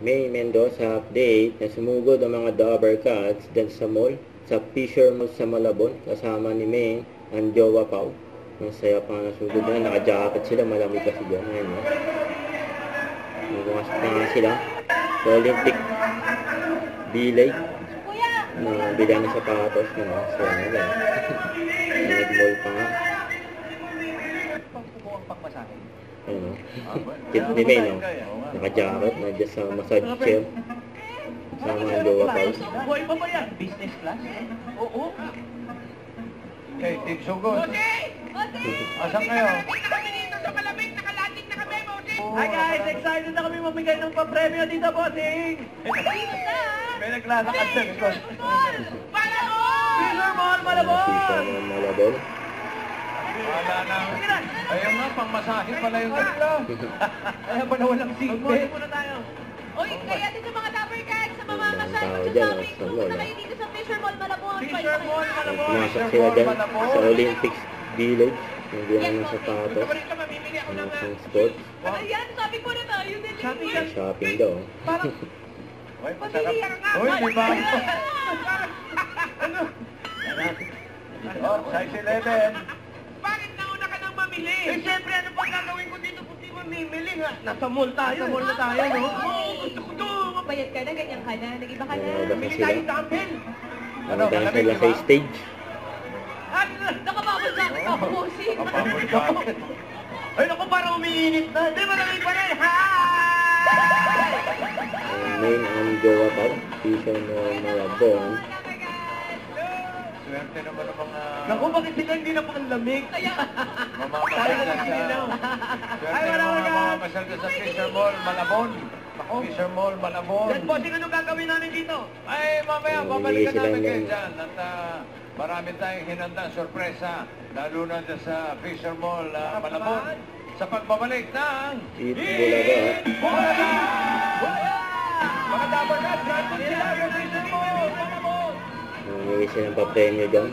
May Mendoza update na sumugod ang mga Dabber Cats dyan sa mall, sa Fisher Mall sa Malabon, kasama ni May ang jowa Pao. Ang saya pa nga nasugod na, naka-jacket sila, malamig kasi dyan. Ayan, no? Nagpumasok na nga sila sa Olympic Village na bilang ng sapatos, no? Saya nga lang. Nag-mall pa nga. Ayun, no? Kit ni May, no? Naka-jacket, nandiyan sa massage chair. Sama ang jowa Pao. Buhay pa ba yan? Business class? Oo. Kay Tig Sugod. Asan kayo? Kami dito sa malamig, nakalating na kami, Bossing! Hi guys! Excited na kami mamigay ng papremyo dito, Bossing! May naglalakad sa likod. Malabon! Fisher Mall, Malabon! Fisher Mall, Malabon. Wala na. Ayun nga, pang-masahe pala yung nagla. Kaya pala walang sigte. Mag-morning muna tayo. Oy, kaya din sa mga Dabber Cats, sa mamamasyal, Tao sa dyan, shopping, sa mall, pumunta kayo dito sa Fisher Mall, Malabon. Fisher Mall, Malabon! Pumasok sila dyan sa Olympics Village. Nandiyan ng sapatos, Ito pa rin ka, mamimili ako ng... ng sports. Ayan, sabi ko na tayo din. Shopping yan. Shopping daw. Parang... Uy, Pabili ka nga! Uy, di ba? Ano? Oh, size 11. Bakit nauna ka nang mamili? Eh, siyempre, ano pa gagawin ko dito kung di mamimili nga? Nasa mall tayo. Nasa mall na tayo, no? Oo, gusto ko to. Bayad ka na, ganyan ka na, nag-iba ka na. Bili tayo dumbbell. Ano, Dahil malamig, sila di sa ba? stage. Nakababal jacket ako, bossing. Kapapol jacket. Ay, naku, parang umiinit na. Di ba namin pa rin? Ha! Ang main ang jowa Pao, Fisher Mall, Malabon. Swerte naman ang mga... Naku, bakit sila hindi na panlamig? Kaya... Mamamasal Tayo na dyan sinilaw. sa... Swerte Ay, wala, naman ang wala. mamamasal dyan sa Fisher Mall, Malabon. Fisher Mall, Malabon. Yan, bossing, ano gagawin namin dito? Ay, mamaya, Mamili babalikan sila namin kayo ng- dyan. At marami tayong hinandang sorpresa, lalo na dyan sa Fisher Mall, Malabon. Sa pagbabalik ng... Eat Bulaga. Bulaga! Mga Dabber Cats, nandun sila sa Fisher Mall, Malabon! Mamili silang pa-premyo dyan.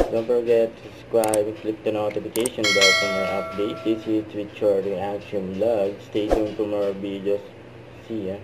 Don't forget to subscribe and click the notification bell for more updates. This is Twitch Reaction Vlog. Stay tuned for more videos. See ya.